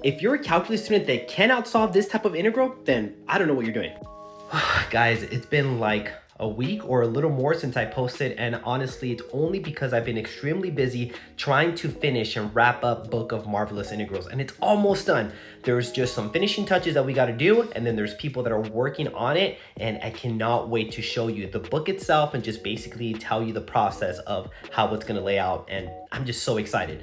If you're a calculus student that cannot solve this type of integral, then I don't know what you're doing. Guys, it's been like a week or a little more since I posted, and honestly, it's only because I've been extremely busy trying to finish and wrap up Book of Marvelous Integrals, and it's almost done. There's just some finishing touches that we got to do, and then there's people that are working on it, and I cannot wait to show you the book itself and just basically tell you the process of how it's going to lay out, and I'm just so excited.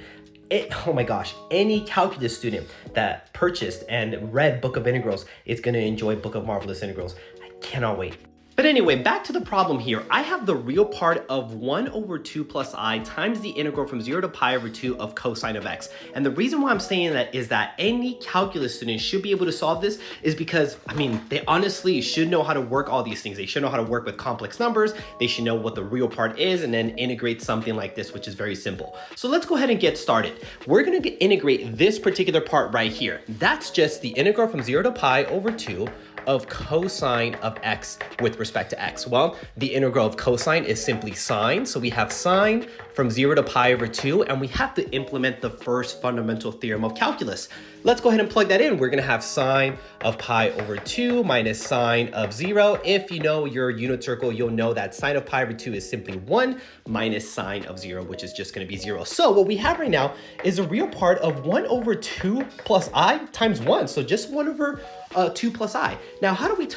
Oh my gosh, any calculus student that purchased and read Book of Integrals is going to enjoy Book of Marvelous Integrals. I cannot wait. But anyway, back to the problem here. I have the real part of 1 over 2 plus I times the integral from 0 to pi over 2 of cosine of x. And the reason why I'm saying that is that any calculus student should be able to solve this is because, I mean, they honestly should know how to work all these things. They should know how to work with complex numbers. They should know what the real part is and then integrate something like this, which is very simple. So let's go ahead and get started. We're gonna integrate this particular part right here. That's just the integral from 0 to pi over 2 of cosine of x with respect to x. Well, the integral of cosine is simply sine. So we have sine from 0 to pi over 2, and we have to implement the first fundamental theorem of calculus. Let's go ahead and plug that in. We're gonna have sine of pi over 2 minus sine of 0. If you know your unit circle, you'll know that sine of pi over 2 is simply 1 minus sine of 0, which is just gonna be 0. So what we have right now is a real part of 1 over 2 plus I times 1. So just 1 over 2 plus I. Now, how do we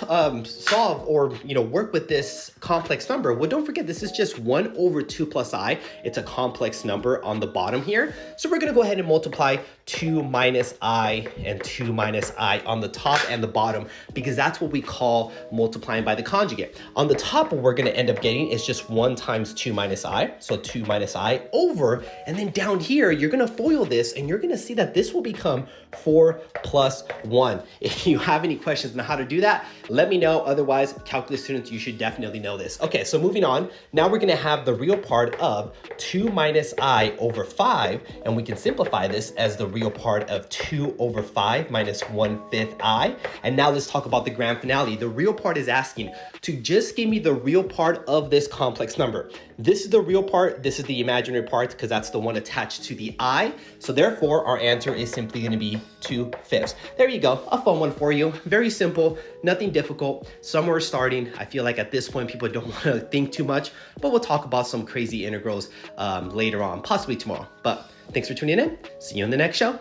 solve or work with this complex number? Well, don't forget, this is just 1 over 2 plus I. It's a complex number on the bottom here. So we're gonna go ahead and multiply 2 minus I and 2 minus I on the top and the bottom, because that's what we call multiplying by the conjugate. On the top, what we're gonna end up getting is just 1 times 2 minus I. So 2 minus I over, and then down here, you're gonna FOIL this and you're gonna see that this will become 4 plus 1. If you have any questions on how to do that, let me know. Otherwise, calculus students, you should definitely know this. Okay, so moving on. Now we're gonna have the real part of 2 minus I over 5, and we can simplify this as the real part of 2 over 5 minus 1/5 I. And now let's talk about the grand finale. The real part is asking to just give me the real part of this complex number. This is the real part, this is the imaginary part, because that's the one attached to the I. So therefore, our answer is simply gonna be 2/5. There you go, a fun one for you. Very simple, nothing difficult. Somewhere starting. I feel like at this point, people don't wanna think too much, but we'll talk about some crazy integrals later on, possibly tomorrow. But thanks for tuning in. See you in the next show.